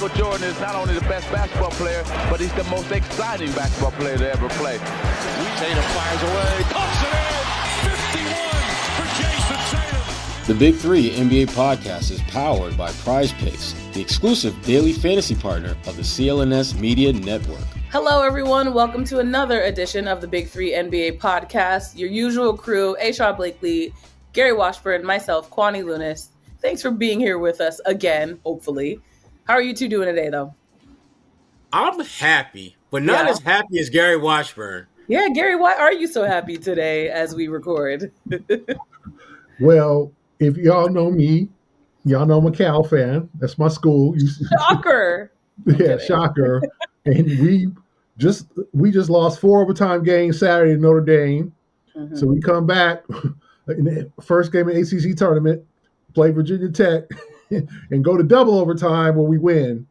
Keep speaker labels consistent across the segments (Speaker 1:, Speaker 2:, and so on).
Speaker 1: Michael Jordan is not only the best basketball player, but he's the most exciting basketball player to ever play.
Speaker 2: Tatum fires away, pumps it in, 51 for Jason Tatum.
Speaker 3: The Big Three NBA podcast is powered by Prizepicks, the exclusive daily fantasy partner of the CLNS Media Network.
Speaker 4: Hello, everyone. Welcome to another edition of the Big Three NBA podcast. Your usual crew, Sherrod Blakely, Gary Washburn, myself, Kwani Lunis. Thanks for being here with us again, hopefully. How are you two doing today, though?
Speaker 5: I'm happy, but not as happy as Gary Washburn.
Speaker 4: Yeah, Gary, why are you so happy today as we record?
Speaker 6: Well, if y'all know me, y'all know I'm a Cal fan. That's my school.
Speaker 4: Shocker.
Speaker 6: Yeah, shocker. And we just lost 4 overtime games Saturday to Notre Dame. Mm-hmm. So we come back in the first game of the ACC tournament, play Virginia Tech, and go to double overtime where we win.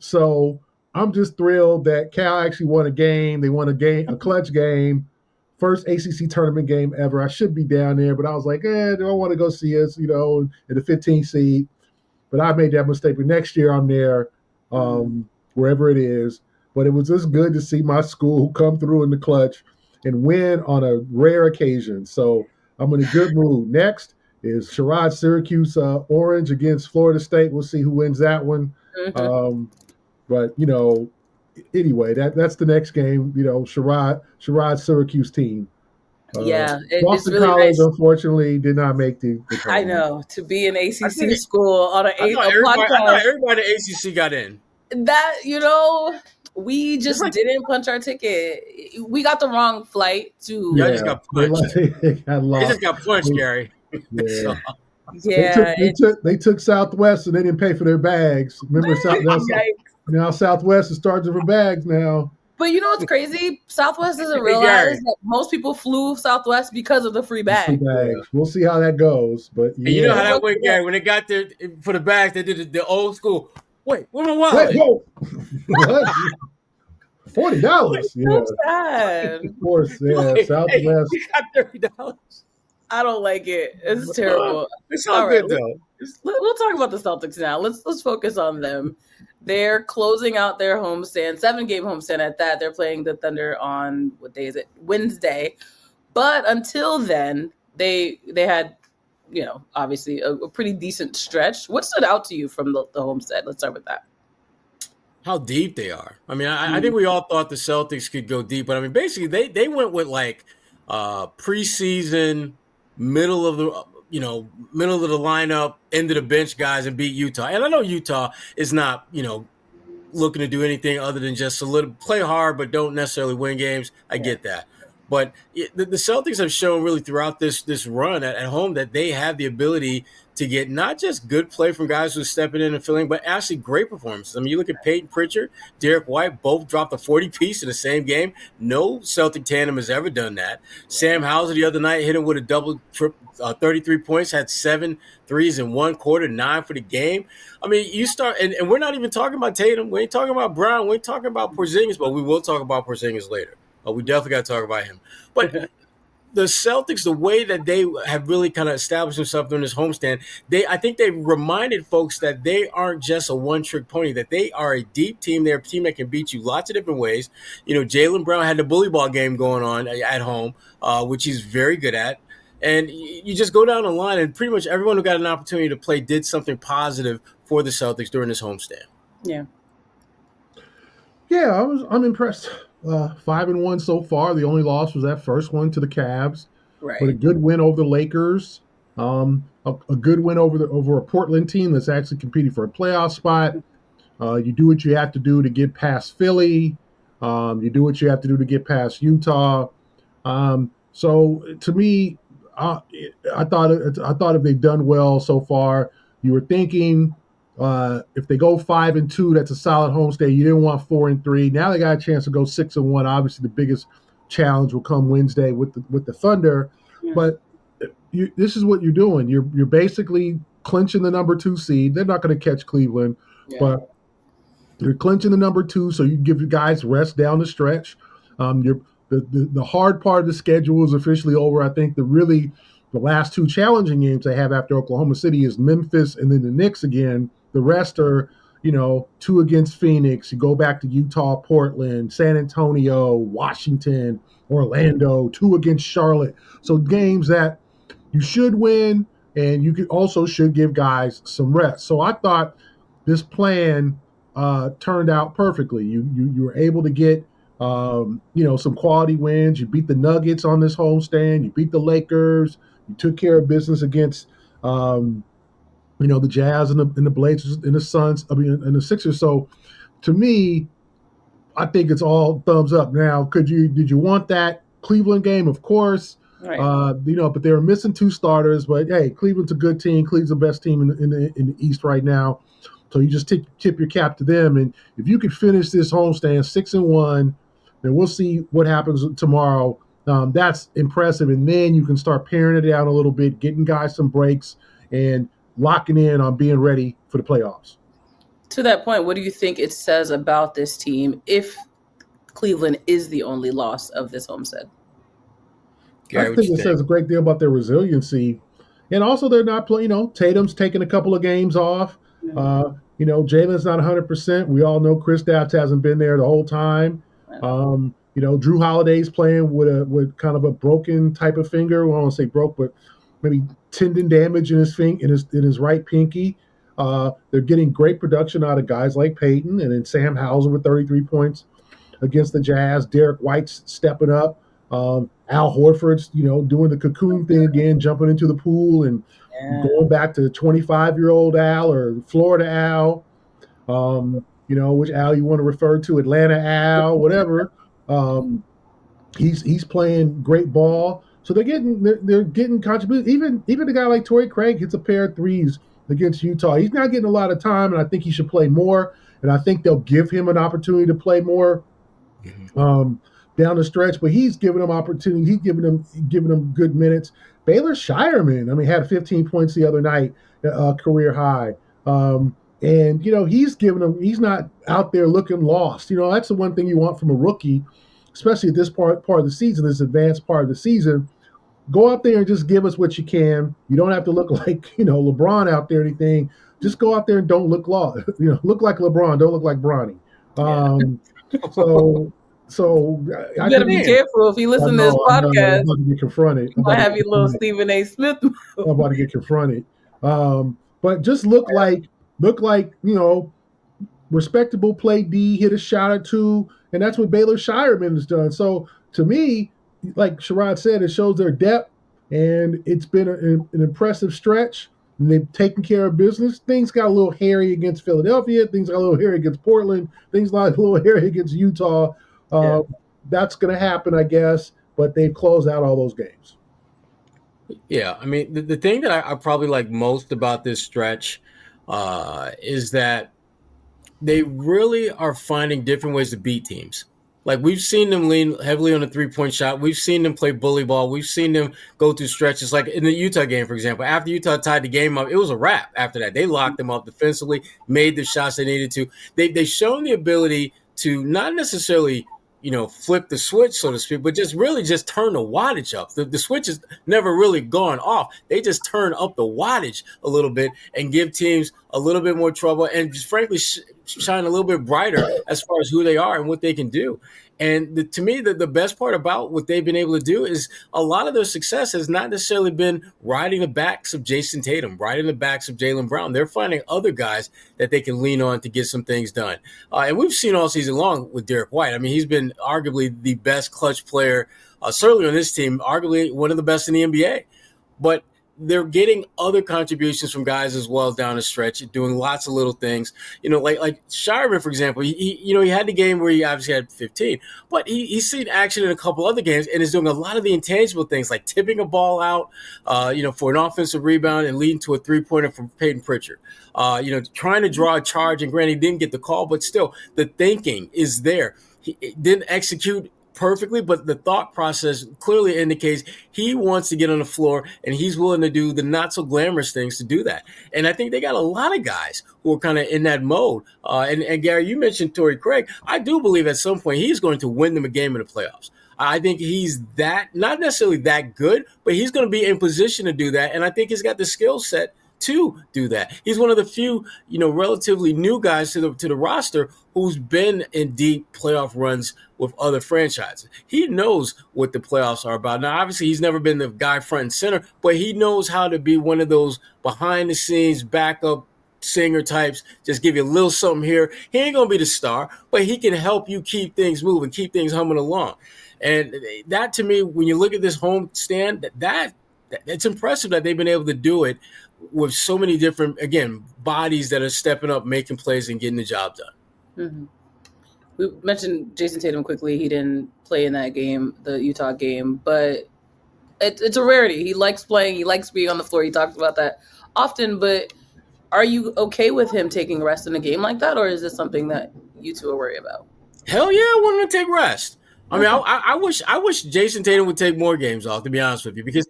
Speaker 6: So I'm just thrilled that Cal actually won a game. They won a clutch game, first ACC tournament game ever. I should be down there, but I was like, do I want to go see us, in the 15th seed? But I made that mistake. But next year I'm there, wherever it is. But it was just good to see my school come through in the clutch and win on a rare occasion. So I'm in a good mood. Next is Sherrod Syracuse Orange against Florida State. We'll see who wins that one. Mm-hmm. But anyway, that's the next game. Sherrod Syracuse team.
Speaker 4: it's
Speaker 6: Boston
Speaker 4: really
Speaker 6: College,
Speaker 4: nice.
Speaker 6: Unfortunately, did not make the
Speaker 4: I know, to be an ACC school on an
Speaker 5: podcast. I thought everybody at ACC got in.
Speaker 4: That we just didn't punch our ticket. We got the wrong flight to.
Speaker 5: Yeah, just got punched.
Speaker 6: They
Speaker 5: just got punched, Gary.
Speaker 6: Yeah.
Speaker 4: Yeah,
Speaker 6: they took Southwest and they didn't pay for their bags. Remember, now Southwest is charging for bags now.
Speaker 4: But you know what's crazy? Southwest doesn't realize that most people flew Southwest because of the free bags.
Speaker 6: We'll see how that goes. But
Speaker 5: yeah. You know how that went, Gary. When they got there for the bags, they did the old school. Wait, where my wallet?
Speaker 6: Whoa. What? $40. Yeah.
Speaker 4: So sad.
Speaker 6: Of course, yeah. Southwest.
Speaker 5: You got $30.
Speaker 4: I don't like it. It's terrible.
Speaker 5: It's all good though.
Speaker 4: We'll talk about the Celtics now. Let's focus on them. They're closing out their homestand, 7-game homestand at that. They're playing the Thunder on, what day is it? Wednesday. But until then, they had, obviously a pretty decent stretch. What stood out to you from the homestand? Let's start with that.
Speaker 5: How deep they are. I mean, I think we all thought the Celtics could go deep, but I mean, basically they went with like preseason, middle of the lineup, end of the bench guys and beat Utah. And I know Utah is not, looking to do anything other than just play hard, but don't necessarily win games. I get that. But the Celtics have shown really throughout this run at home that they have the ability to get not just good play from guys who are stepping in and filling, but actually great performances. I mean, you look at Peyton Pritchard, Derek White, both dropped a 40-piece in the same game. No Celtic tandem has ever done that. Sam Hauser the other night hit him with a double 33 points, had 7 threes in one quarter, 9 for the game. I mean, you start, and we're not even talking about Tatum. We ain't talking about Brown. We ain't talking about Porzingis, but we will talk about Porzingis later. We definitely got to talk about him. But the Celtics, the way that they have really kind of established themselves during this homestand, I think they reminded folks that they aren't just a one-trick pony, that they are a deep team. They're a team that can beat you lots of different ways. Jaylen Brown had the bully ball game going on at home, which he's very good at. And you just go down the line, and pretty much everyone who got an opportunity to play did something positive for the Celtics during this homestand.
Speaker 4: Yeah.
Speaker 6: Yeah, I'm impressed. 5-1 so far. The only loss was that first one to the Cavs.
Speaker 4: Right.
Speaker 6: But a good win over the Lakers. A good win over a Portland team that's actually competing for a playoff spot. You do what you have to do to get past Philly. You do what you have to do to get past Utah. So to me, I thought if they've done well so far, you were thinking if they go 5-2, that's a solid homestand. You didn't want 4-3. Now they got a chance to go 6-1. Obviously, the biggest challenge will come Wednesday with the Thunder. Yeah. But this is what you're doing. You're basically clinching the number 2 seed. They're not going to catch Cleveland, but you're clinching the number 2, so you give your guys rest down the stretch. The hard part of the schedule is officially over. I think the last 2 challenging games they have after Oklahoma City is Memphis and then the Knicks again. The rest are, 2 against Phoenix. You go back to Utah, Portland, San Antonio, Washington, Orlando, 2 against Charlotte. So games that you should win, and you should give guys some rest. So I thought this plan turned out perfectly. You were able to get some quality wins. You beat the Nuggets on this homestand. You beat the Lakers. You took care of business against the Jazz and the Blazers and the Suns. And the Sixers. So to me, I think it's all thumbs up. Now, did you want that Cleveland game? Of course.
Speaker 4: Right.
Speaker 6: But they were missing 2 starters. But hey, Cleveland's a good team. Cleveland's the best team in the East right now. So you just tip your cap to them. And if you could finish this homestand 6-1, then we'll see what happens tomorrow. That's impressive. And then you can start paring it down a little bit, getting guys some breaks, and locking in on being ready for the playoffs.
Speaker 4: To that point, what do you think it says about this team if Cleveland is the only loss of this homestand?
Speaker 6: I think it says a great deal about their resiliency. And also they're not playing, Tatum's taking a couple of games off. Jalen's not 100%. We all know Kristaps hasn't been there the whole time. Drew Holiday's playing with kind of a broken type of finger. I don't want to say broke, but maybe tendon damage in his right pinky. They're getting great production out of guys like Peyton, and then Sam Hauser with 33 points against the Jazz. Derek White's stepping up. Al Horford's, doing the cocoon thing again, jumping into the pool and going back to 25-year-old Al or Florida Al, which Al you want to refer to, Atlanta Al, whatever. He's playing great ball. So they're getting contributions. Even a guy like Torrey Craig hits a pair of threes against Utah. He's not getting a lot of time, and I think he should play more. And I think they'll give him an opportunity to play more down the stretch. But he's giving them opportunity. He's giving them good minutes. Baylor Shireman, had 15 points the other night, career high. And he's not out there looking lost. That's the one thing you want from a rookie, especially at this part of the season, this advanced part of the season. Go out there and just give us what you can. You don't have to look like, LeBron out there or anything. Just go out there and don't look lost. Look like LeBron, don't look like Bronny. So
Speaker 4: you got to be careful if you listen to this podcast.
Speaker 6: I'm about to get confronted.
Speaker 4: I might have your little Stephen A. Smith.
Speaker 6: I'm about to get confronted. But just look like respectable play D, hit a shot or 2, and that's what Baylor Shireman has done. So to me, like Sherrod said, it shows their depth, and it's been an impressive stretch. And they've taken care of business. Things got a little hairy against Philadelphia. Things got a little hairy against Portland. Things got a little hairy against Utah. That's going to happen, I guess, but they've closed out all those games.
Speaker 5: Yeah, the thing that I probably like most about this stretch is that they really are finding different ways to beat teams. Like, we've seen them lean heavily on the 3-point shot. We've seen them play bully ball. We've seen them go through stretches. Like in the Utah game, for example, after Utah tied the game up, it was a wrap after that. They locked them up defensively, made the shots they needed to. They've shown the ability to not necessarily, flip the switch, so to speak, but just turn the wattage up. The switch has never really gone off. They just turn up the wattage a little bit and give teams a little bit more trouble and just frankly shine a little bit brighter as far as who they are and what they can do. And to me, the best part about what they've been able to do is a lot of their success has not necessarily been riding the backs of Jason Tatum, riding the backs of Jaylen Brown. They're finding other guys that they can lean on to get some things done. And we've seen all season long with Derek White. He's been arguably the best clutch player, certainly on this team, arguably one of the best in the NBA. But they're getting other contributions from guys as well down the stretch, doing lots of little things. Like Shireman, for example, he had the game where he obviously had 15, but he's seen action in a couple other games and is doing a lot of the intangible things like tipping a ball out, for an offensive rebound and leading to a 3-pointer from Peyton Pritchard. Trying to draw a charge, and granted, he didn't get the call, but still the thinking is there. He didn't execute perfectly, but the thought process clearly indicates he wants to get on the floor and he's willing to do the not so glamorous things to do that. And I think they got a lot of guys who are kind of in that mode. And Gary, you mentioned Torrey Craig. I do believe at some point he's going to win them a game in the playoffs. I think he's not necessarily that good, but he's going to be in position to do that. And I think he's got the skill set to do that. He's one of the few, relatively new guys to the roster who's been in deep playoff runs with other franchises. He knows what the playoffs are about. Now, obviously, he's never been the guy front and center, but he knows how to be one of those behind-the-scenes backup singer types, just give you a little something here. He ain't going to be the star, but he can help you keep things moving, keep things humming along. And that, to me, when you look at this homestand, it's impressive that they've been able to do it with so many different, again, bodies that are stepping up, making plays, and getting the job done.
Speaker 4: Mm-hmm. We mentioned Jason Tatum quickly. He didn't play in that game, the Utah game, but it's a rarity. He likes playing. He likes being on the floor. He talks about that often, but are you okay with him taking rest in a game like that, or is this something that you two are worried about?
Speaker 5: Hell yeah, I want him to take rest. I mean, I wish Jason Tatum would take more games off, to be honest with you, because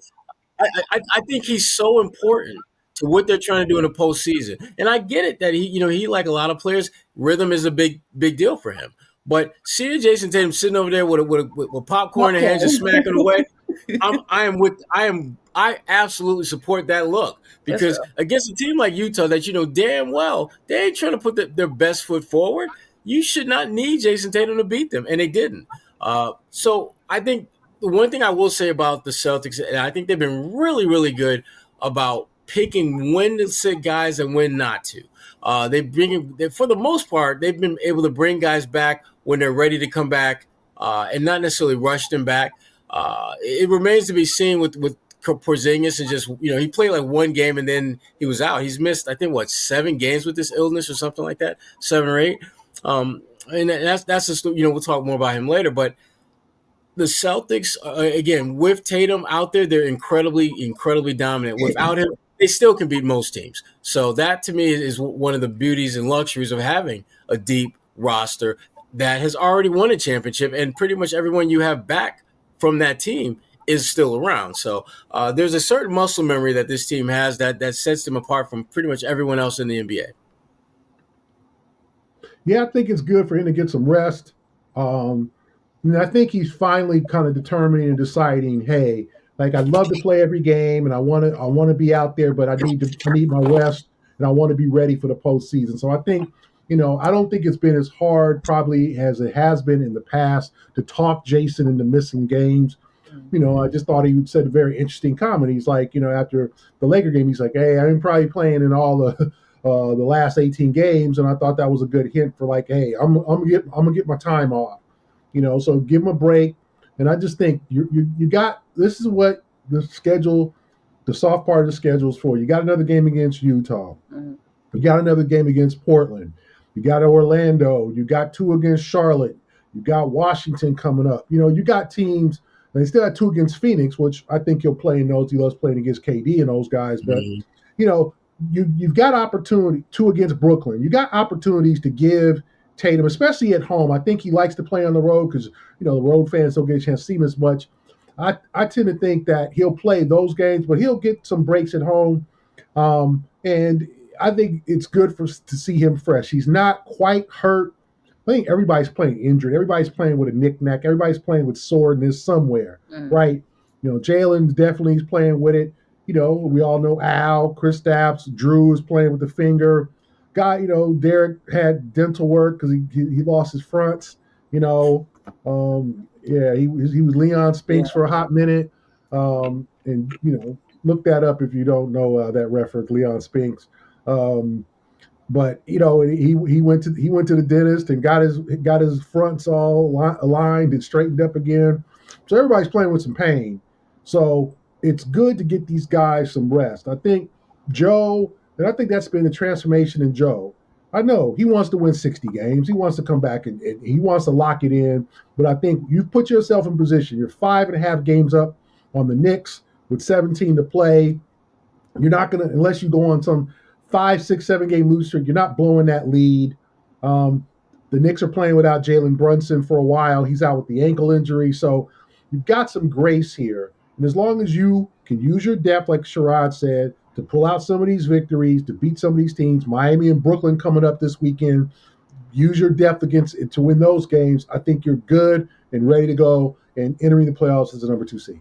Speaker 5: I think he's so important to what they're trying to do in the postseason. And I get it that he like a lot of players, rhythm is a big deal for him. But seeing Jason Tatum sitting over there with popcorn in hand, just smacking away, I absolutely support that look, because against a team like Utah that damn well they ain't trying to put their best foot forward. You should not need Jason Tatum to beat them, and they didn't. So I think the one thing I will say about the Celtics, and I think they've been really, really good about picking when to sit guys and when not to. For the most part, they've been able to bring guys back when they're ready to come back, and not necessarily rush them back. It remains to be seen with Porzingis, and just he played like one game and then he was out. He's missed, I think, 7 games with this illness or something like that, 7 or 8. And that's just we'll talk more about him later. But the Celtics, again, with Tatum out there, they're incredibly, incredibly dominant. Without him, they still can beat most teams. So that, to me, is one of the beauties and luxuries of having a deep roster that has already won a championship, and pretty much everyone you have back from that team is still around. So there's a certain muscle memory that this team has that sets them apart from pretty much everyone else in the NBA.
Speaker 6: Yeah, I think it's good for him to get some rest. And I think he's finally kind of determining and deciding, hey, like, I'd love to play every game and I want to be out there, but I need my rest, and I want to be ready for the postseason. So I think, I don't think it's been as hard probably as it has been in the past to talk Jason into missing games. I just thought he said a very interesting comment. He's like, after the Laker game, he's like, hey, I've been probably playing in all the last 18 games, and I thought that was a good hint for, like, hey, I'm gonna get my time off, so give him a break. And I just think you got, this is what the schedule, the soft part of the schedule is for. You got another game against Utah. Mm-hmm. You got another game against Portland. You got Orlando. You got 2 against Charlotte. You got Washington coming up. You got teams. They still had 2 against Phoenix, which I think he'll play in those. He loves playing against KD and those guys. But, you've got opportunity, 2 against Brooklyn. You got opportunities to give Tatum, especially at home. I think he likes to play on the road because, the road fans don't get a chance to see him as much. I tend to think that he'll play those games, but he'll get some breaks at home. And I think it's good to see him fresh. He's not quite hurt. I think everybody's playing injured. Everybody's playing with a knick-knack. Everybody's playing with soreness somewhere, right? Jalen's definitely playing with it. We all know Al, Kristaps, Drew is playing with the finger. Derek had dental work because he lost his fronts. He was Leon Spinks for a hot minute. And look that up if you don't know that reference, Leon Spinks. But he went to the dentist and got his fronts all aligned and straightened up again. So everybody's playing with some pain. So it's good to get these guys some rest. I think Joe, and I think that's been the transformation in Joe. I know he wants to win 60 games. He wants to come back and he wants to lock it in. But I think you've put yourself in position. You're 5.5 games up on the Knicks with 17 to play. You're not going to, unless you go on some 5, 6, 7 game lose streak, you're not blowing that lead. The Knicks are playing without Jalen Brunson for a while. He's out with the ankle injury. So you've got some grace here. And as long as you can use your depth, like Sherrod said, to pull out some of these victories, to beat some of these teams, Miami and Brooklyn coming up this weekend, use your depth to win those games. I think you're good and ready to go and entering the playoffs as the number 2 seed.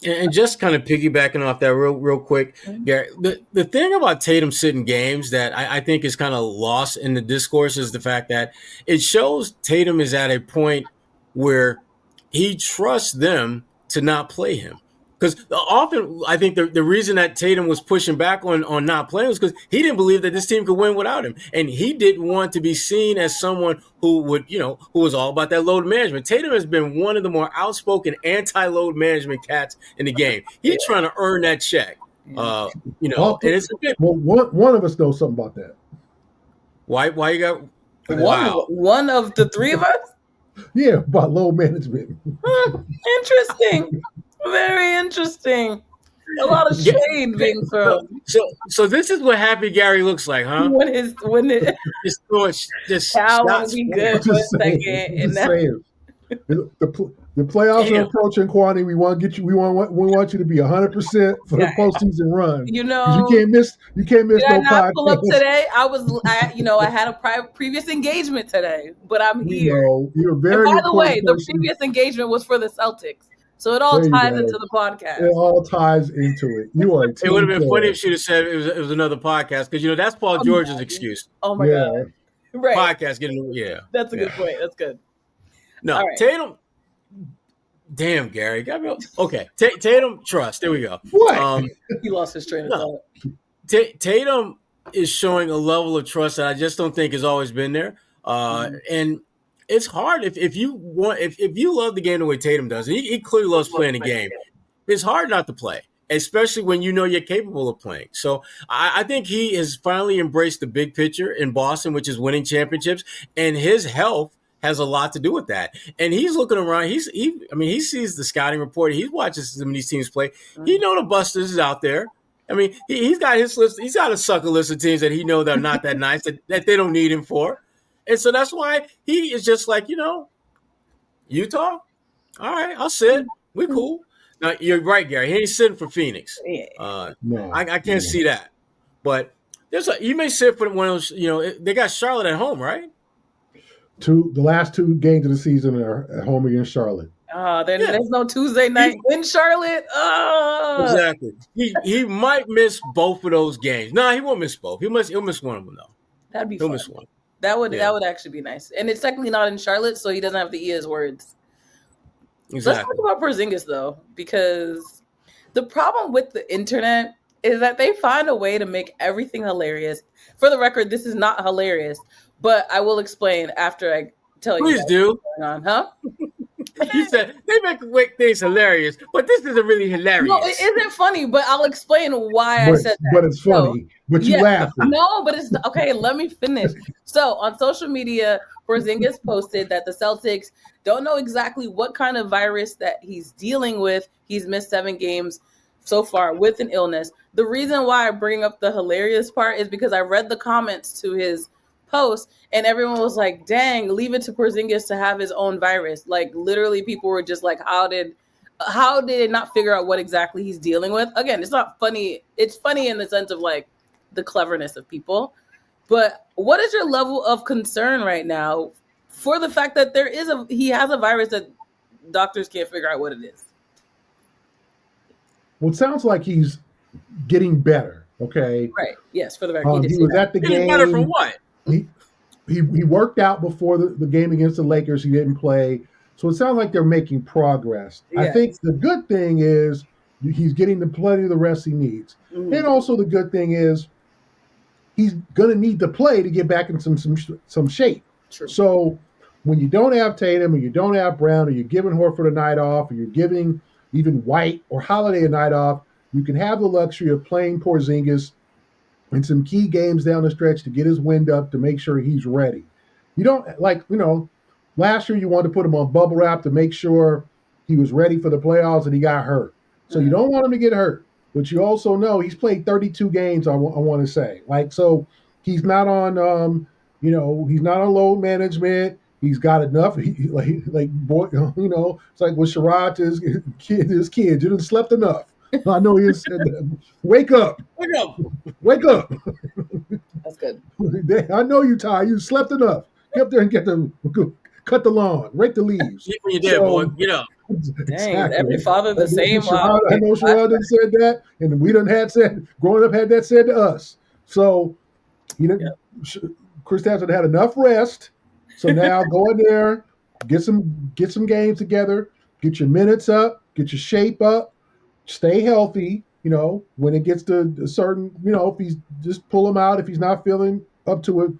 Speaker 5: And just kind of piggybacking off that real quick, Gary, the thing about Tatum sitting games that I think is kind of lost in the discourse is the fact that it shows Tatum is at a point where he trusts them to not play him. Because often I think the reason that Tatum was pushing back on not playing was because he didn't believe that this team could win without him. And he didn't want to be seen as someone who would, who was all about that load management. Tatum has been one of the more outspoken anti-load management cats in the game. He's trying to earn that check. And it's a bit.
Speaker 6: Well, one of us knows something about that.
Speaker 5: Why you got
Speaker 4: one of the three of us?
Speaker 6: Yeah, about load management.
Speaker 4: Interesting. Very interesting. A lot of shade being thrown.
Speaker 5: So this is what Happy Gary looks like, huh?
Speaker 4: When it
Speaker 5: just
Speaker 4: Cal want to be good for a second, and
Speaker 6: the playoffs are approaching, Kwani. We want to get you. We want you to be 100% for the postseason run.
Speaker 4: You
Speaker 6: can't miss. You can't miss.
Speaker 4: Did
Speaker 6: no
Speaker 4: I not pull up
Speaker 6: podcast.
Speaker 4: today? I had a previous engagement today, but I'm here.
Speaker 6: You're very.
Speaker 4: And by the way, the
Speaker 6: person.
Speaker 4: previous engagement was for the Celtics. So it all ties into the podcast.
Speaker 6: It all ties into it. You are.
Speaker 5: It would have been funny if she'd have said it was another podcast because that's Paul George's excuse.
Speaker 4: Oh my god! Right,
Speaker 5: podcast getting
Speaker 4: That's a good point. That's good.
Speaker 5: No, right. Tatum. Damn, Gary, got me. Okay, Tatum trust. There we go.
Speaker 6: What?
Speaker 4: He lost his train of thought.
Speaker 5: Tatum is showing a level of trust that I just don't think has always been there, and. It's hard if you love the game the way Tatum does. He clearly loves playing the game. It's hard not to play, especially when you know you're capable of playing. So I think he has finally embraced the big picture in Boston, which is winning championships, and his health has a lot to do with that. And he's looking around. He sees the scouting report. He watches some of these teams play. He knows the busters is out there. I mean, he's got his list. He's got a sucker list of teams that he knows that are not that nice that they don't need him for. And so that's why he is just like, Utah? All right, I'll sit. We're cool. Now, you're right, Gary. He ain't sitting for Phoenix.
Speaker 6: No,
Speaker 5: I can't see that. But you may sit for one of those, they got Charlotte at home, right?
Speaker 6: The last two games of the season are at home against Charlotte.
Speaker 4: There's no Tuesday night in Charlotte.
Speaker 5: Exactly. He might miss both of those games. No, he won't miss both. He'll miss one of them, though.
Speaker 4: That'd be fun.
Speaker 5: He'll miss one.
Speaker 4: That would actually be nice. And it's technically not in Charlotte, so he doesn't have to eat his words.
Speaker 5: Exactly.
Speaker 4: Let's talk about Porzingis, though, because the problem with the internet is that they find a way to make everything hilarious. For the record, this is not hilarious, but I will explain after I tell you.
Speaker 5: Please do.
Speaker 4: What's going on, huh?
Speaker 5: You said they make things hilarious, but this isn't really hilarious.
Speaker 4: No, it isn't funny, but I'll explain why I said that.
Speaker 6: But it's funny. But you laugh.
Speaker 4: No, but it's okay. Let me finish. So on social media, Porzingis posted that the Celtics don't know exactly what kind of virus that he's dealing with. He's missed 7 games so far with an illness. The reason why I bring up the hilarious part is because I read the comments to his post and everyone was like, dang, leave it to Porzingis to have his own virus. Like literally people were just like, how did it not figure out what exactly he's dealing with? Again, it's not funny. It's funny in the sense of like the cleverness of people. But what is your level of concern right now for the fact that he has a virus that doctors can't figure out what it is?
Speaker 6: Well, it sounds like he's getting better. Okay.
Speaker 4: Right. Yes. For the record,
Speaker 6: he was at the game.
Speaker 5: Better from what?
Speaker 6: He worked out before the game against the Lakers. He didn't play. So it sounds like they're making progress. Yes. I think the good thing is he's getting the plenty of the rest he needs. Mm-hmm. And also the good thing is he's going to need to play to get back in some shape.
Speaker 4: True.
Speaker 6: So when you don't have Tatum or you don't have Brown or you're giving Horford a night off or you're giving even White or Holiday a night off, you can have the luxury of playing Porzingis in some key games down the stretch to get his wind up to make sure he's ready. You don't last year you wanted to put him on bubble wrap to make sure he was ready for the playoffs and he got hurt. So you don't want him to get hurt, but you also know he's played 32 games. I want to say so he's not on he's not on load management. He's got enough. It's like with Sherrod to his kids. You didn't slept enough. I know he said that. Wake up. Wake up.
Speaker 4: That's good.
Speaker 6: I know you tired. You slept enough. Get up there and cut the lawn, rake the leaves.
Speaker 5: When you're there, boy, get up.
Speaker 4: Dang, every father the same. Wow.
Speaker 6: I know Sherrod done said that, and we done had said growing up had that said to us. So, Chris Tapson had enough rest. So now go in there, get some games together, get your minutes up, get your shape up, stay healthy. When it gets to a certain, if he's just pull him out if he's not feeling up to it,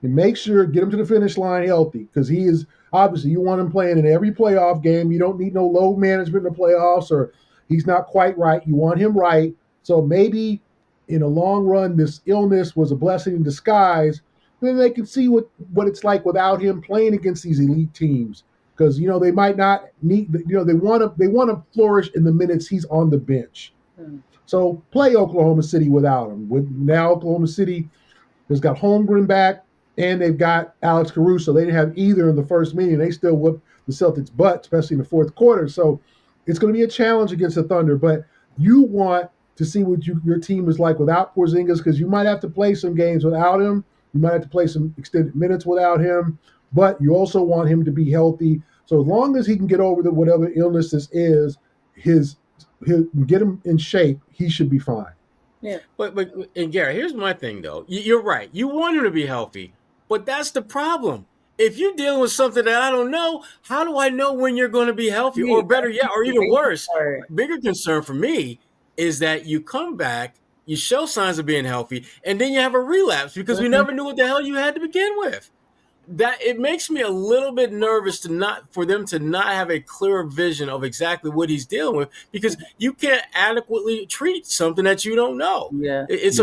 Speaker 6: and make sure get him to the finish line healthy, because he is obviously you want him playing in every playoff game. You don't need no load management in the playoffs, or he's not quite right. You want him right. So maybe in the long run, this illness was a blessing in disguise. Then they can see what it's like without him playing against these elite teams, because they might not need. They want to flourish in the minutes he's on the bench. So play Oklahoma City without him. Now Oklahoma City has got Holmgren back, and they've got Alex Caruso. They didn't have either in the first meeting. They still whooped the Celtics' butt, especially in the fourth quarter. So it's going to be a challenge against the Thunder. But you want to see what your team is like without Porzingis, because you might have to play some games without him. You might have to play some extended minutes without him. But you also want him to be healthy. So as long as he can get over whatever illness this is, he'll get him in shape, he should be fine.
Speaker 5: Yeah. But Gary, here's my thing though. You're right. You want him to be healthy, but that's the problem. If you're dealing with something that I don't know, how do I know when you're going to be healthy? Or better yet, or even worse, bigger concern for me is that you come back, you show signs of being healthy, and then you have a relapse because we never knew what the hell you had to begin with. That it makes me a little bit nervous for them to not have a clearer vision of exactly what he's dealing with, because you can't adequately treat something that you don't know.
Speaker 4: Yeah,
Speaker 5: it's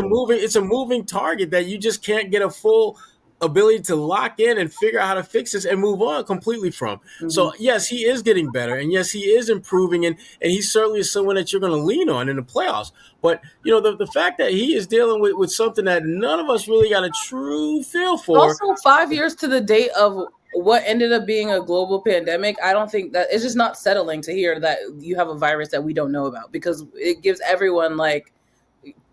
Speaker 5: a moving target that you just can't get a full ability to lock in and figure out how to fix this and move on completely from. So yes, he is getting better, and yes, he is improving, and he certainly is someone that you're going to lean on in the playoffs. But the fact that he is dealing with something that none of us really got a true feel for.
Speaker 4: Also, 5 years to the date of what ended up being a global pandemic, I don't think that it's just not settling to hear that you have a virus that we don't know about, because it gives everyone like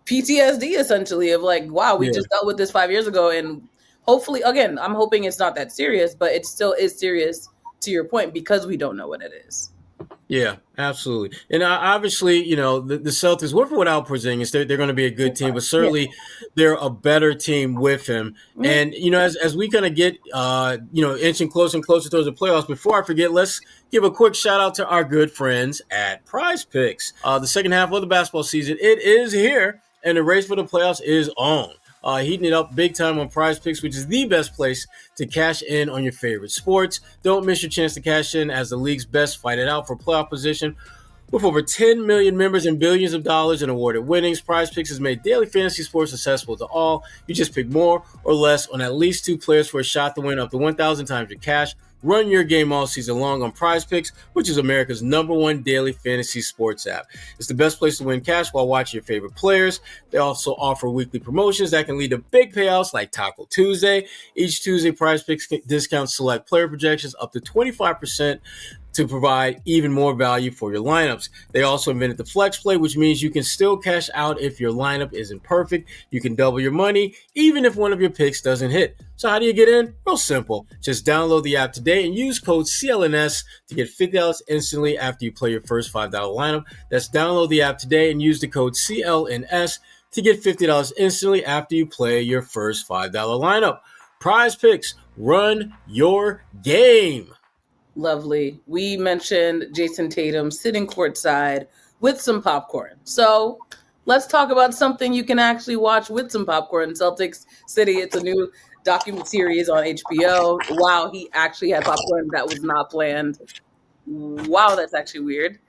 Speaker 4: PTSD essentially of like, wow, we just dealt with this 5 years ago, and hopefully, again, I'm hoping it's not that serious, but it still is serious to your point because we don't know what it is.
Speaker 5: Yeah, absolutely. And obviously, the Celtics, with or without Porzingis, they're going to be a good team, but certainly they're a better team with him. And, as we kind of get, inching closer and closer towards the playoffs, before I forget, let's give a quick shout out to our good friends at Prizepicks. The second half of the basketball season, it is here, and the race for the playoffs is on. Heating it up big time on Prizepicks, which is the best place to cash in on your favorite sports. Don't miss your chance to cash in as the league's best fight it out for playoff position. With over 10 million members and billions of dollars in awarded winnings, Prizepicks has made daily fantasy sports accessible to all. You just pick more or less on at least two players for a shot to win up to 1,000 times your cash. Run your game all season long on Prizepicks, which is America's #1 daily fantasy sports app. It's the best place to win cash while watching your favorite players. They also offer weekly promotions that can lead to big payouts like Taco Tuesday. Each Tuesday, Prizepicks discounts select player projections up to 25% to provide even more value for your lineups. They also invented the flex play, which means you can still cash out if your lineup isn't perfect. You can double your money even if one of your picks doesn't hit. So how do you get in? Real simple. Just download the app today and use code CLNS to get $50 instantly after you play your first $5 lineup. That's download the app today and use the code CLNS to get $50 instantly after you play your first $5 lineup. Prizepicks, run your game.
Speaker 4: Lovely. We mentioned Jason Tatum sitting courtside with some popcorn. So let's talk about something you can actually watch with some popcorn. Celtics City, it's a new docuseries on HBO. Wow, he actually had popcorn that was not planned. Wow, that's actually weird.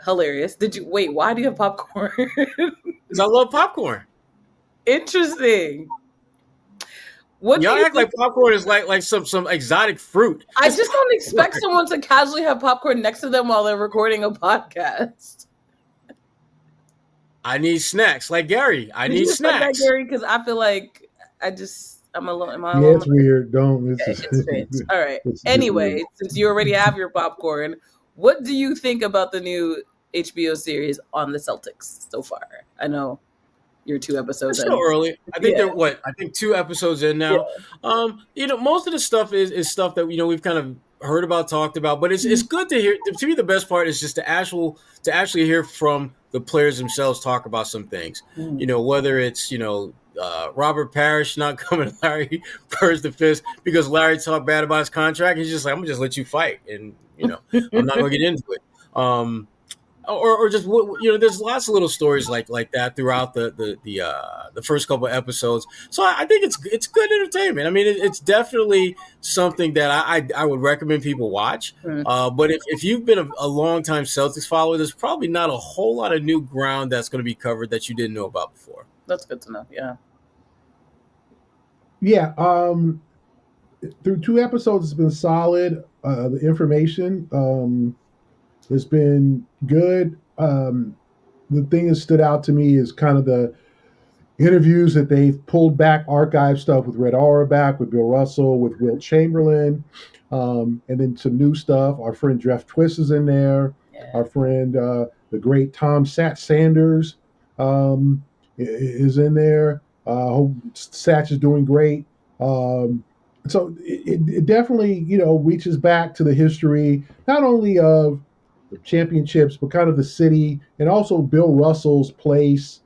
Speaker 4: Hilarious. Why do you have popcorn?
Speaker 5: Because I love popcorn.
Speaker 4: Interesting.
Speaker 5: Y'all act like popcorn is like some exotic fruit.
Speaker 4: I just don't expect someone to casually have popcorn next to them while they're recording a podcast.
Speaker 5: I need snacks, like Gary. I need snacks,
Speaker 4: Gary, because I feel like I'm alone.
Speaker 6: It's weird.
Speaker 4: It's strange. All right. Anyway, since you already have your popcorn, what do you think about the new HBO series on the Celtics so far? I know you're 2 episodes.
Speaker 5: It's still early. I think they're 2 episodes in now. Yeah. Most of the stuff is stuff that we've kind of heard about, talked about, but it's good to hear. To me, the best part is just to actually hear from the players themselves talk about some things. Whether it's Robert Parrish not coming to Larry Bird's defense because Larry talked bad about his contract. He's just like, I'm gonna just let you fight, and I'm not gonna get into it. Or just there's lots of little stories like that throughout the first couple of episodes. So I think it's good entertainment. I mean, it's definitely something that I would recommend people watch. But if you've been a long-time Celtics follower, there's probably not a whole lot of new ground that's going to be covered that you didn't know about before.
Speaker 4: That's good to know. Yeah.
Speaker 6: Yeah. Through 2 episodes, it's been solid. The information has been good. The thing that stood out to me is kind of the interviews that they've pulled back, archive stuff with Red Auerbach, with Bill Russell, with Wilt Chamberlain, and then some new stuff. Our friend Jeff Twist is in there. Yeah. Our friend, the great Tom Sanders, is in there. Hope Satch is doing great. So it definitely, reaches back to the history, not only of the championships, but kind of the city, and also Bill Russell's place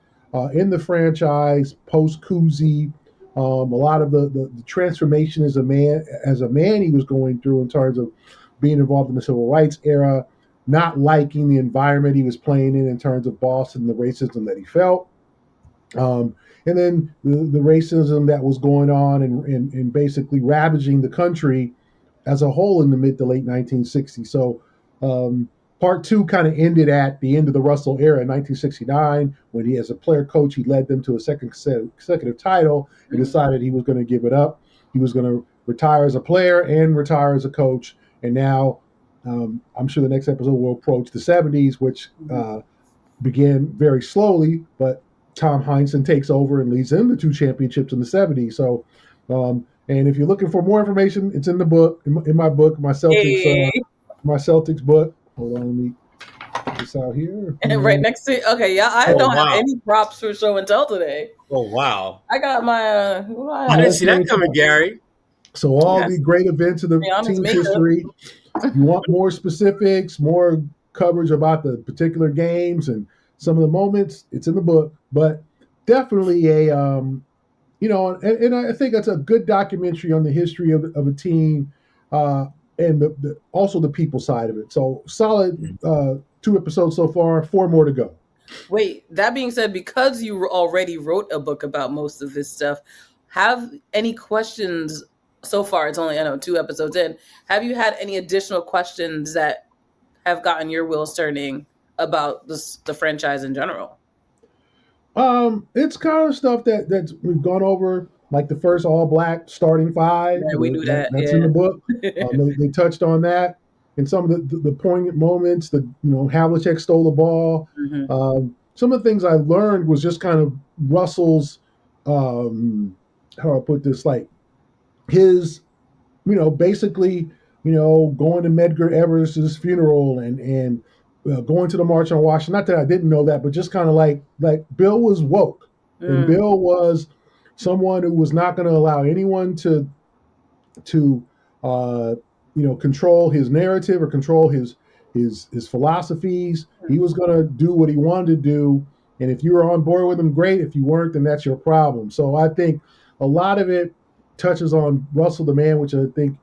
Speaker 6: in the franchise post Cousy. A lot of the transformation as a man he was going through in terms of being involved in the civil rights era, not liking the environment he was playing in terms of Boston, the racism that he felt. And then the racism that was going on and basically ravaging the country as a whole in the mid to late 1960s. So part 2 kind of ended at the end of the Russell era in 1969 when he, as a player coach, he led them to a second consecutive title and decided he was going to give it up. He was going to retire as a player and retire as a coach. And now I'm sure the next episode will approach the 70s, which began very slowly, but Tom Heinsohn takes over and leads them to 2 championships in the 70s. So, and if you're looking for more information, it's in the book, in my book, my Celtics book. Hold on, let me put this out here.
Speaker 4: And right next to I don't have any props for show and tell today.
Speaker 5: Oh wow!
Speaker 4: I got my.
Speaker 5: I didn't see that coming, Gary.
Speaker 6: So all the great events of the team's history. You want more specifics, more coverage about the particular games and some of the moments, it's in the book, but definitely and I think that's a good documentary on the history of a team and also the people side of it. So solid 2 episodes so far, 4 more to go.
Speaker 4: Wait, that being said, because you already wrote a book about most of this stuff, have any questions so far? It's only, 2 episodes in. Have you had any additional questions that have gotten your wheels turning about the franchise in general?
Speaker 6: It's kind of stuff that we've gone over, like the first all-black starting 5.
Speaker 4: Yeah, we knew that.
Speaker 6: That's in the book. They touched on that. And some of the poignant moments, Havlicek stole the ball. Mm-hmm. Some of the things I learned was just kind of Russell's, how do I put this, like his, basically, going to Medgar Everest's funeral and going to the March on Washington. Not that I didn't know that, but just kind of like Bill was woke. And Bill was someone who was not going to allow anyone to control his narrative or control his philosophies. He was going to do what he wanted to do. And if you were on board with him, great. If you weren't, then that's your problem. So I think a lot of it touches on Russell the man, which I think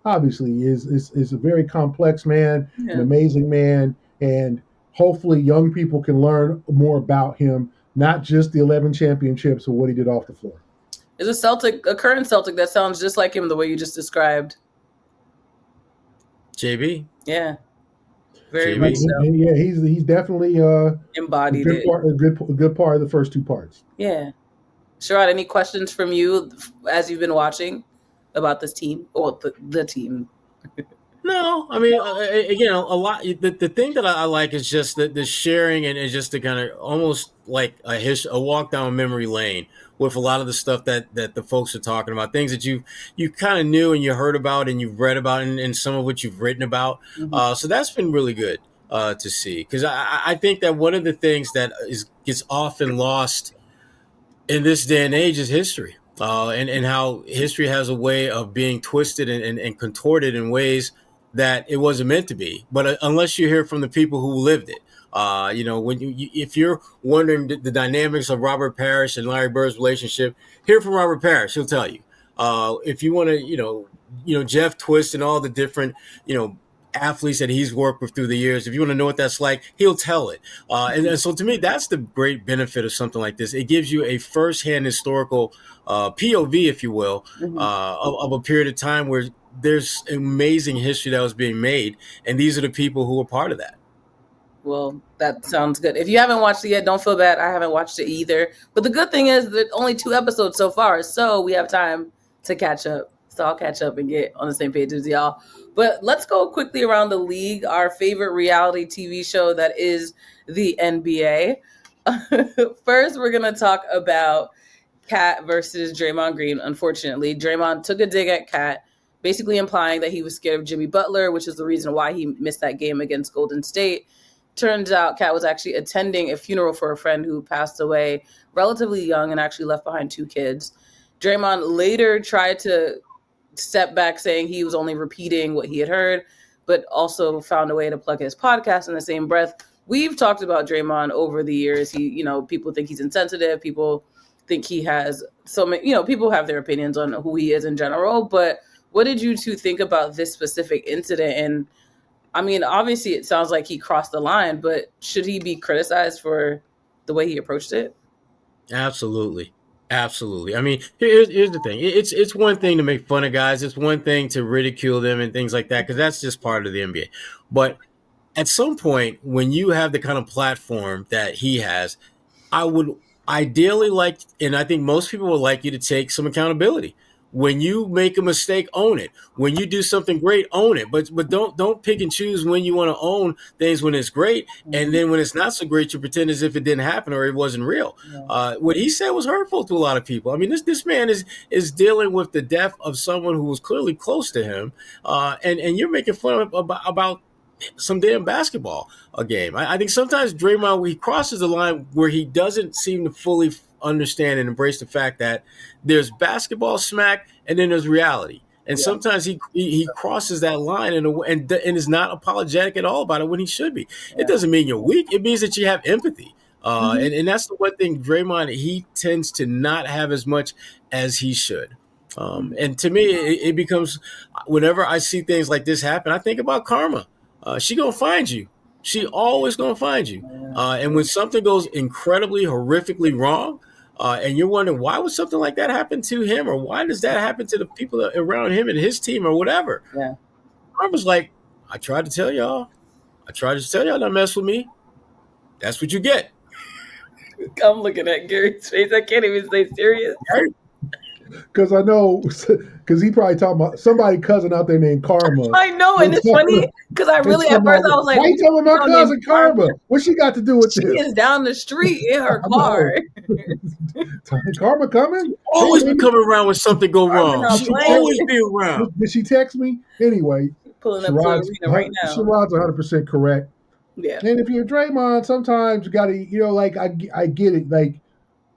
Speaker 6: obviously is a very complex man, an amazing man. And hopefully young people can learn more about him, not just the 11 championships or what he did off the floor.
Speaker 4: Is a current Celtic that sounds just like him the way you just described?
Speaker 5: JB?
Speaker 4: Yeah. Very much so.
Speaker 6: Yeah, he's definitely
Speaker 4: embodied
Speaker 6: a good part of the first 2 parts.
Speaker 4: Yeah. Sherrod, any questions from you as you've been watching about this team or the team?
Speaker 5: No, I mean, again, a lot. The thing that I like is just the sharing and just the kind of almost like a walk down memory lane with a lot of the stuff that the folks are talking about, things that you kind of knew and you heard about and you've read about and some of what you've written about. Mm-hmm. So that's been really good to see, because I think that one of the things that gets often lost in this day and age is history. and how history has a way of being twisted and contorted in ways that it wasn't meant to be. But unless you hear from the people who lived it, when if you're wondering the dynamics of Robert Parrish and Larry Bird's relationship, hear from Robert Parrish. He'll tell you. If you want to, Jeff Twist and all the different, athletes that he's worked with through the years. If you want to know what that's like, he'll tell it. And so to me, that's the great benefit of something like this. It gives you a firsthand historical POV, if you will, of a period of time where there's amazing history that was being made. And these are the people who were part of that.
Speaker 4: Well, that sounds good. If you haven't watched it yet, don't feel bad. I haven't watched it either. But the good thing is that only 2 episodes so far, so we have time to catch up. So I'll catch up and get on the same page as y'all. But let's go quickly around the league. Our favorite reality TV show that is the NBA. First, we're going to talk about Cat versus Draymond Green. Unfortunately, Draymond took a dig at Cat, basically implying that he was scared of Jimmy Butler, which is the reason why he missed that game against Golden State. Turns out Cat was actually attending a funeral for a friend who passed away relatively young and actually left behind 2 kids. Draymond later tried to step back, saying he was only repeating what he had heard, but also found a way to plug his podcast in the same breath. We've talked about Draymond over the years. He, people think he's insensitive. People think he has so many, people have their opinions on who he is in general. But what did you 2 think about this specific incident? And I mean, obviously it sounds like he crossed the line, but should he be criticized for the way he approached it?
Speaker 5: Absolutely. I mean, here's the thing. It's one thing to make fun of guys. It's one thing to ridicule them and things like that, because that's just part of the NBA. But at some point, when you have the kind of platform that he has, I would ideally like, and I think most people would like you to take some accountability. When you make a mistake, own it. When you do something great, own it. But don't pick and choose when you want to own things when it's great, and then when it's not so great, you pretend as if it didn't happen or it wasn't real. What he said was hurtful to a lot of people. I mean, this man is dealing with the death of someone who was clearly close to him, and you're making fun about some damn basketball game. I think sometimes Draymond, he crosses the line where he doesn't seem to fully understand and embrace the fact that there's basketball smack and then there's reality. And sometimes he crosses that line and is not apologetic at all about it when he should be. It doesn't mean you're weak. It means that you have empathy. And that's the one thing Draymond, he tends to not have as much as he should. And to me, it becomes, whenever I see things like this happen, I think about karma. She gonna find you. She always gonna find you. And when something goes incredibly, horrifically wrong, and you're wondering, why would something like that happen to him? Or why does that happen to the people around him and his team or whatever?
Speaker 4: Yeah.
Speaker 5: Karma's like, I tried to tell y'all. Don't mess with me. That's what you get.
Speaker 4: I'm looking at Gary's face. I can't even say serious.
Speaker 6: Because I know, because he probably talking about somebody cousin out there named Karma.
Speaker 4: I know, and it's funny because I really at first I was like,
Speaker 6: why you telling my cousin Karma? What she got to do with
Speaker 4: this? She is down the street in her car.
Speaker 6: Karma coming?
Speaker 5: Always be coming around when something go wrong. She always be around.
Speaker 6: Did she text me? Anyway,
Speaker 4: pulling up to the arena right now.
Speaker 6: Sherrod's 100% correct.
Speaker 4: Yeah.
Speaker 6: And if you're Draymond, sometimes you got to, I get it. Like,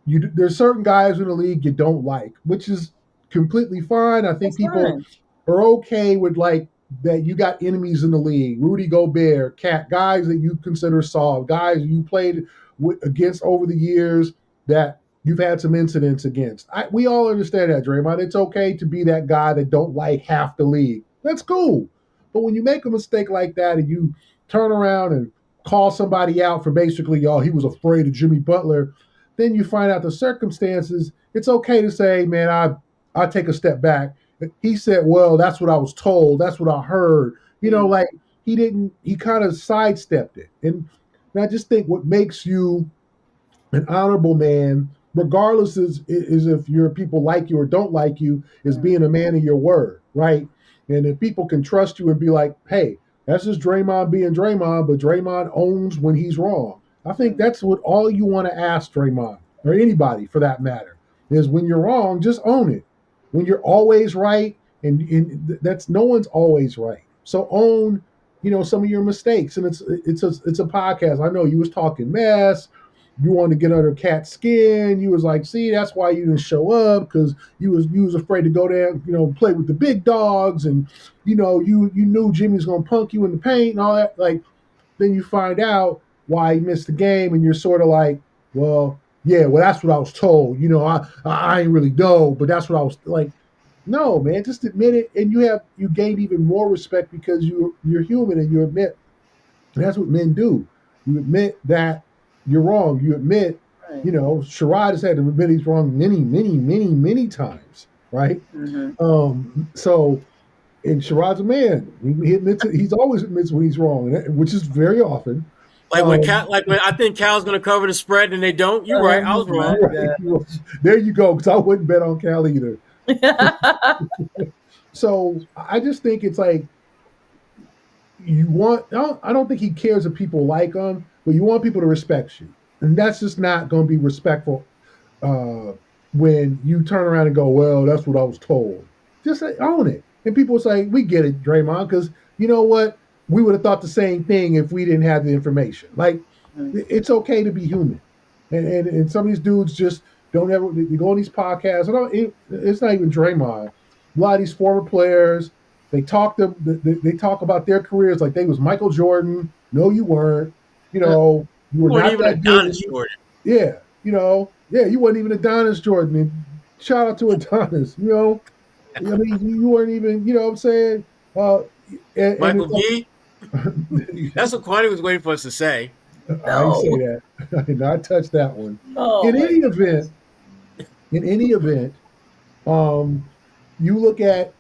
Speaker 6: there's certain guys in the league you don't like, which is completely fine. I think people are okay with like that. You got enemies in the league: Rudy Gobert, Cat, guys that you consider soft, guys you played against over the years that you've had some incidents against. We all understand that, Draymond. It's okay to be that guy that don't like half the league. That's cool. But when you make a mistake like that and you turn around and call somebody out for basically, he was afraid of Jimmy Butler. Then you find out the circumstances. It's okay to say, man, I take a step back. He said, well, that's what I was told. That's what I heard. Like he kind of sidestepped it. And I just think what makes you an honorable man, regardless is if your people like you or don't like you, is being a man of your word, right? And if people can trust you and be like, hey, that's just Draymond being Draymond, but Draymond owns when he's wrong. I think that's what all you want to ask Draymond, or anybody for that matter, is when you're wrong, just own it. When you're always right, and that's no one's always right. So own, some of your mistakes. And it's a podcast. I know you was talking mess. you wanted to get under Cat's skin. You was like, see, that's why you didn't show up, because you was afraid to go there, play with the big dogs, and you knew Jimmy was gonna punk you in the paint and all that. Like, then you find out why he missed the game, and you're sort of like, well, yeah, well, that's what I was told. I ain't really know, but that's what I was like. No, man, just admit it, and you gain even more respect because you're human and you admit. And that's what men do. You admit that you're wrong. You admit,
Speaker 4: Right.
Speaker 6: Sherrod has had to admit he's wrong many, many, many, many times, right? So, and Sherrod's a man. He admits it. He's always admits when he's wrong, which is very often.
Speaker 5: Like when I think Cal's going to cover the spread and they don't. You're right. I was wrong.
Speaker 6: Right. There you go. Because I wouldn't bet on Cal either. So I just think it's like I don't think he cares if people like him, but you want people to respect you, and that's just not going to be respectful when you turn around and go, well, that's what I was told. Just own it. And people say, we get it, Draymond, because you know what? We would have thought the same thing if we didn't have the information. Like, it's okay to be human. And some of these dudes just don't ever, they go on these podcasts. It's not even Draymond. A lot of these former players, they talk about their careers like they was Michael Jordan. No, you weren't. You were not
Speaker 5: even
Speaker 6: that
Speaker 5: Adonis Jordan.
Speaker 6: Yeah, you weren't even Adonis Jordan. And shout out to Adonis. I mean, you weren't even. You know what I'm saying?
Speaker 5: Michael V. That's what Kwani was waiting for us to say.
Speaker 6: I didn't say that. I did not touch that one. In any event, you look at,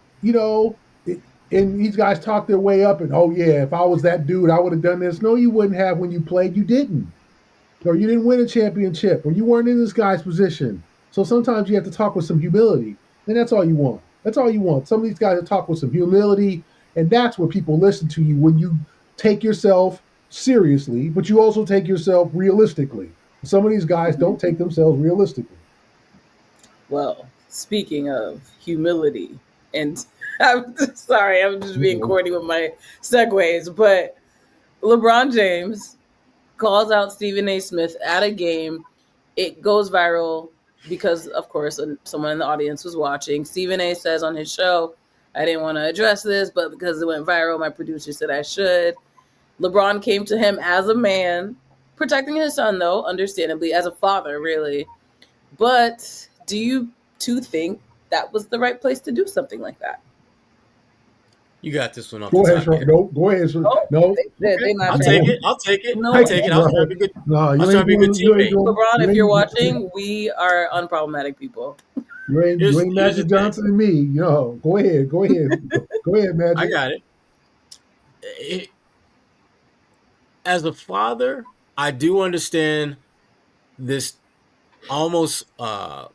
Speaker 6: and these guys talk their way up, and oh yeah, if I was that dude, I would have done this. No, you wouldn't have when you played. You didn't, or you didn't win a championship, or you weren't in this guy's position. So sometimes you have to talk with some humility, and that's all you want. That's all you want. Some of these guys talk with some humility, and that's what people listen to you when you take yourself seriously, but you also take yourself realistically. Some of these guys don't take themselves realistically.
Speaker 4: Well, speaking of humility, and I'm sorry, I'm just being corny with my segues, but LeBron James calls out Stephen A. Smith at a game. It goes viral because, of course, someone in the audience was watching. Stephen A. says on his show, I didn't want to address this, but because it went viral, my producer said I should. LeBron came to him as a man, protecting his son, though, understandably, as a father, really. But do you two think that was the right place to do something like that?
Speaker 5: You got this one off.
Speaker 6: Go ahead, Sherrod. No, go ahead, Sherrod.
Speaker 4: Oh,
Speaker 6: no.
Speaker 5: I'll take it. I'll take it.
Speaker 4: No,
Speaker 5: I'll take it. I was trying to be good. I was trying to be a good teammate.
Speaker 4: LeBron, if you're watching, we are unproblematic people.
Speaker 6: You ain't Magic Johnson and me. Go ahead. Go ahead, Magic.
Speaker 5: I got it. As a father, I do understand this almost, without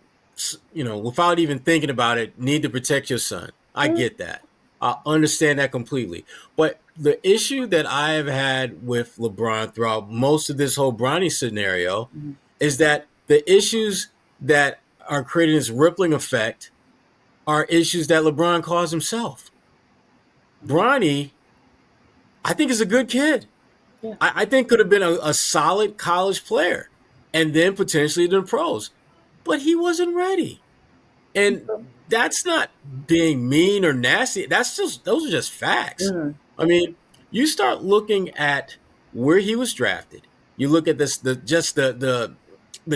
Speaker 5: even thinking about it, need to protect your son. I get that. I understand that completely. But the issue that I have had with LeBron throughout most of this whole Bronny scenario is that the issues that are creating this rippling effect are issues that LeBron caused himself. Bronny, I think, is a good kid. Yeah. I think could have been a solid college player and then potentially the pros. But he wasn't ready. And that's not being mean or nasty. Those are just facts. Yeah. I mean, you start looking at where he was drafted. You look at the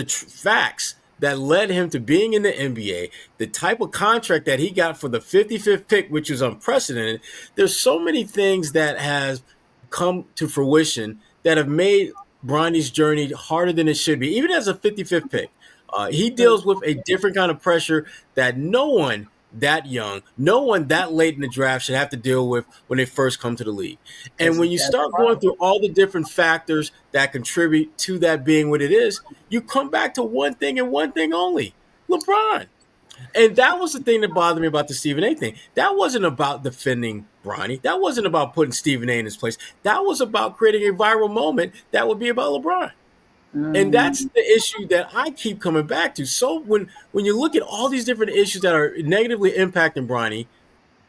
Speaker 5: facts that led him to being in the NBA, the type of contract that he got for the 55th pick, which is unprecedented. There's so many things that has come to fruition that have made Bronny's journey harder than it should be, even as a 55th pick. He deals with a different kind of pressure that no one that young, no one that late in the draft should have to deal with when they first come to the league. And when you start going through all the different factors that contribute to that being what it is, you come back to one thing and one thing only: LeBron. And that was the thing that bothered me about the Stephen A. thing. That wasn't about defending Bronny. That wasn't about putting Stephen A. in his place. That was about creating a viral moment that would be about LeBron. And that's the issue that I keep coming back to. So when you look at all these different issues that are negatively impacting Bronny,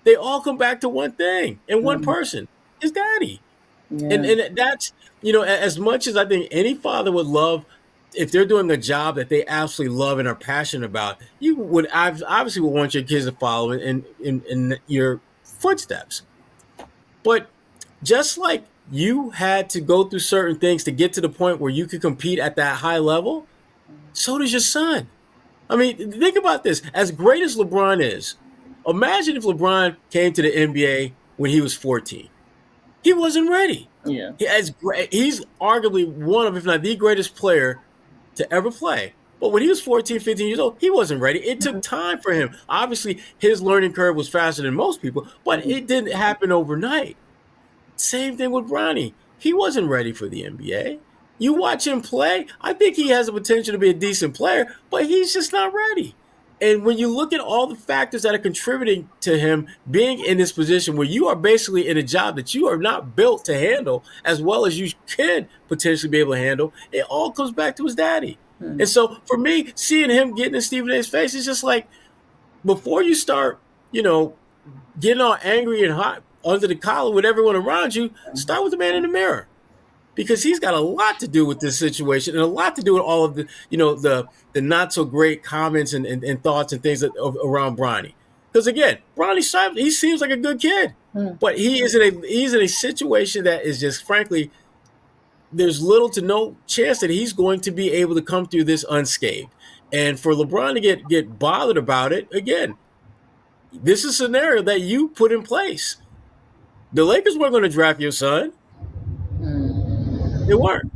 Speaker 5: they all come back to one thing and one person, his daddy. Yeah. And that's, as much as I think any father would love if they're doing a job that they absolutely love and are passionate about, you would obviously would want your kids to follow in your footsteps. But just like you had to go through certain things to get to the point where you could compete at that high level, so does your son. I mean, think about this. As great as LeBron is, imagine if LeBron came to the NBA when he was 14. He wasn't ready.
Speaker 4: Yeah.
Speaker 5: He's arguably one of, if not the greatest player to ever play. But when he was 14, 15 years old, he wasn't ready. It took time for him. Obviously, his learning curve was faster than most people, but it didn't happen overnight. Same thing with Bronny. He wasn't ready for the NBA. You watch him play, I think he has the potential to be a decent player, but he's just not ready. And when you look at all the factors that are contributing to him being in this position where you are basically in a job that you are not built to handle as well as you can potentially be able to handle, it all comes back to his daddy. And so for me, seeing him getting in Stephen A's face is just like, before you start, getting all angry and hot under the collar with everyone around you, start with the man in the mirror. Because he's got a lot to do with this situation and a lot to do with all of the, the not so great comments and thoughts and things around Bronny. Because again, Bronny, he seems like a good kid, but he's in a situation that is just, frankly, there's little to no chance that he's going to be able to come through this unscathed. And for LeBron to get bothered about it, again, this is a scenario that you put in place. The Lakers weren't going to draft your son. They weren't.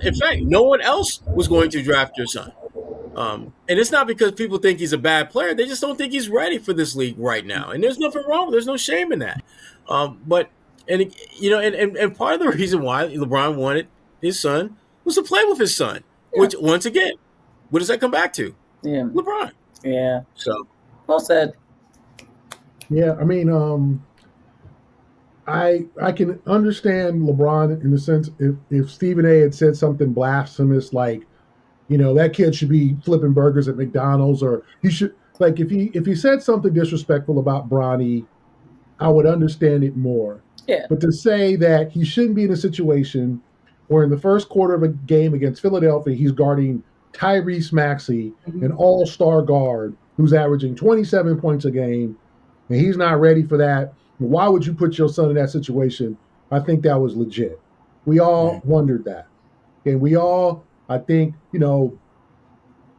Speaker 5: In fact, no one else was going to draft your son. And it's not because people think he's a bad player. They just don't think he's ready for this league right now. And there's nothing wrong. There's no shame in that. But part of the reason why LeBron wanted his son was to play with his son, which, once again, what does that come back to?
Speaker 4: Yeah.
Speaker 5: LeBron.
Speaker 4: Yeah.
Speaker 5: So,
Speaker 4: well said.
Speaker 6: Yeah, I mean, I can understand LeBron in the sense if Stephen A had said something blasphemous like, that kid should be flipping burgers at McDonald's, or he should, like, if he said something disrespectful about Bronny, I would understand it more.
Speaker 4: Yeah.
Speaker 6: But to say that he shouldn't be in a situation where in the first quarter of a game against Philadelphia, he's guarding Tyrese Maxey, an all-star guard who's averaging 27 points a game, and he's not ready for that. Why would you put your son in that situation? I think that was legit. We all wondered that. And we all, I think, in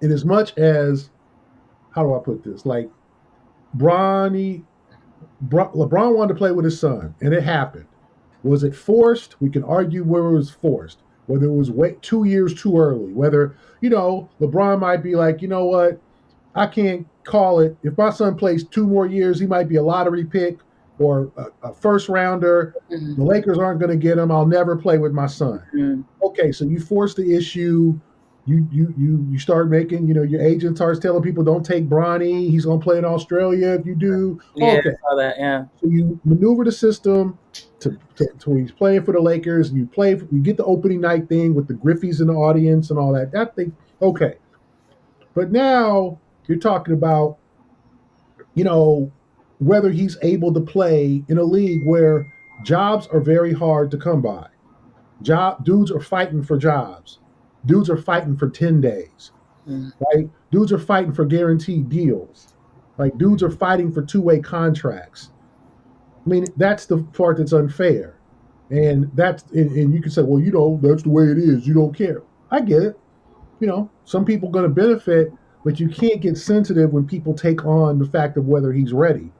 Speaker 6: as much as, how do I put this? Like, LeBron wanted to play with his son, and it happened. Was it forced? We can argue whether it was forced, whether it was 2 years too early, whether, LeBron might be like, you know what? I can't call it. If my son plays 2 more years, he might be a lottery pick or a first rounder. The Lakers aren't going to get him. I'll never play with my son. Okay, so you force the issue. You start making, your agent starts telling people don't take Bronny. He's going to play in Australia if you do.
Speaker 4: Yeah,
Speaker 6: okay.
Speaker 4: I saw that, yeah.
Speaker 6: So you maneuver the system to he's playing for the Lakers. And you get the opening night thing with the Griffies in the audience and all that. That thing, okay. But now you're talking about, whether he's able to play in a league where jobs are very hard to come by. Dudes are fighting for jobs. Dudes are fighting for 10 days, right? Dudes are fighting for guaranteed deals. Like, dudes are fighting for 2-way contracts. I mean, that's the part that's unfair. And you can say, well, that's the way it is. You don't care. I get it. Some people are going to benefit, but you can't get sensitive when people take on the fact of whether he's ready.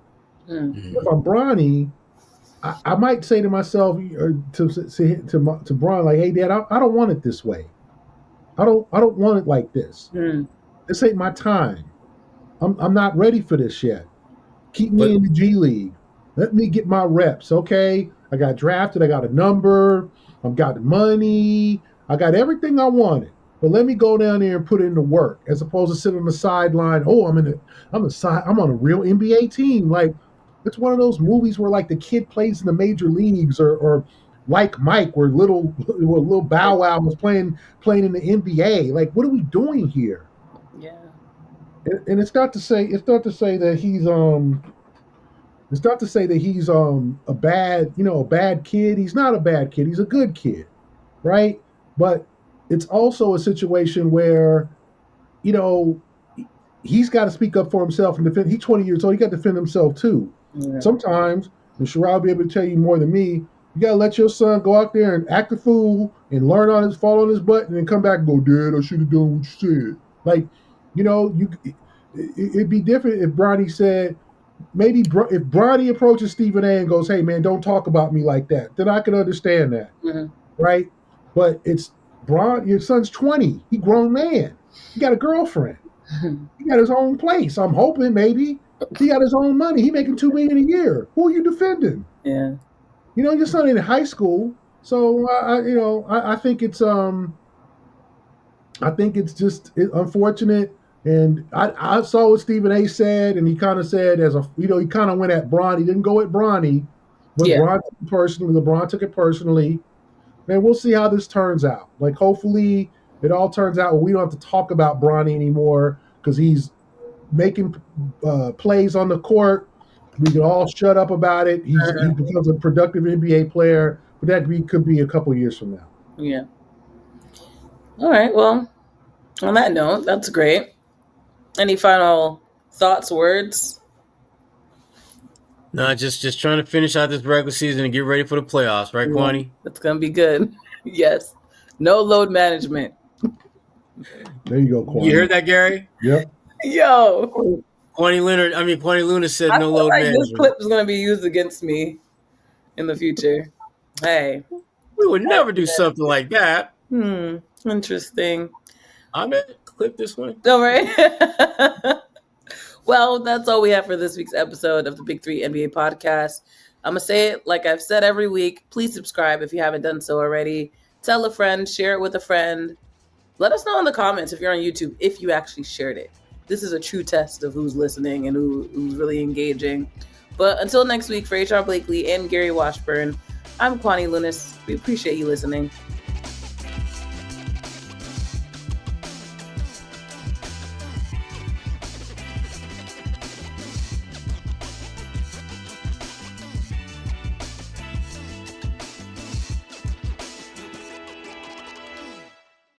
Speaker 6: If I'm Bronny, I might say to myself, or to Bron, like, hey, Dad, I don't want it this way. I don't want it like this. This ain't my time. I'm not ready for this yet. Keep me in the G League. Let me get my reps, okay? I got drafted. I got a number. I've got money. I got everything I wanted. But let me go down there and put in the work, as opposed to sitting on the sideline. Oh, I'm on a real NBA team. Like, it's one of those movies where, like, the kid plays in the major leagues, or like Mike, where little Bow Wow was playing in the NBA. Like, what are we doing here?
Speaker 4: Yeah.
Speaker 6: And it's not to say that he's a bad kid. He's not a bad kid. He's a good kid, right? But it's also a situation where, he's got to speak up for himself and defend. He's 20 years old. He got to defend himself too. Yeah. Sometimes, and Sherrod will be able to tell you more than me, you got to let your son go out there and act a fool and fall on his butt and then come back and go, Dad, I should have done what you said. Like, it'd be different if Bronny said, maybe if Bronny approaches Stephen A and goes, hey, man, don't talk about me like that, then I can understand that, right? But it's your son's 20. He grown man. He got a girlfriend. He got his own place. I'm hoping maybe. He got his own money. He making $2 million a year. Who are you defending?
Speaker 4: Yeah.
Speaker 6: Your son in high school. So I think it's just unfortunate. And I saw what Stephen A said, and he kind of said he kind of went at Bron. He didn't go at Bronny, but LeBron took it personally. Man, we'll see how this turns out. Like, hopefully it all turns out where we don't have to talk about Bronny anymore because he's making plays on the court. We can all shut up about it. He becomes a productive NBA player, but that could be a couple years from now.
Speaker 4: Yeah. All right. Well, on that note, that's great. Any final thoughts, words?
Speaker 5: No, just trying to finish out this regular season and get ready for the playoffs, right, Kwani?
Speaker 4: It's gonna be good. Yes. No load management.
Speaker 6: There you go, Kwani.
Speaker 5: You heard that, Gary?
Speaker 6: Yep.
Speaker 4: Yo.
Speaker 5: Kwani Lunis said no load management.
Speaker 4: This clip is gonna be used against me in the future. Hey.
Speaker 5: We would never do something like that.
Speaker 4: Interesting.
Speaker 5: I'm gonna clip this one.
Speaker 4: All right. Well, that's all we have for this week's episode of the Big 3 NBA podcast. I'm going to say it like I've said every week. Please subscribe if you haven't done so already. Tell a friend, share it with a friend. Let us know in the comments if you're on YouTube if you actually shared it. This is a true test of who's listening and who's really engaging. But until next week, for Sherrod Blakely and Gary Washburn, I'm Kwani Lunis. We appreciate you listening.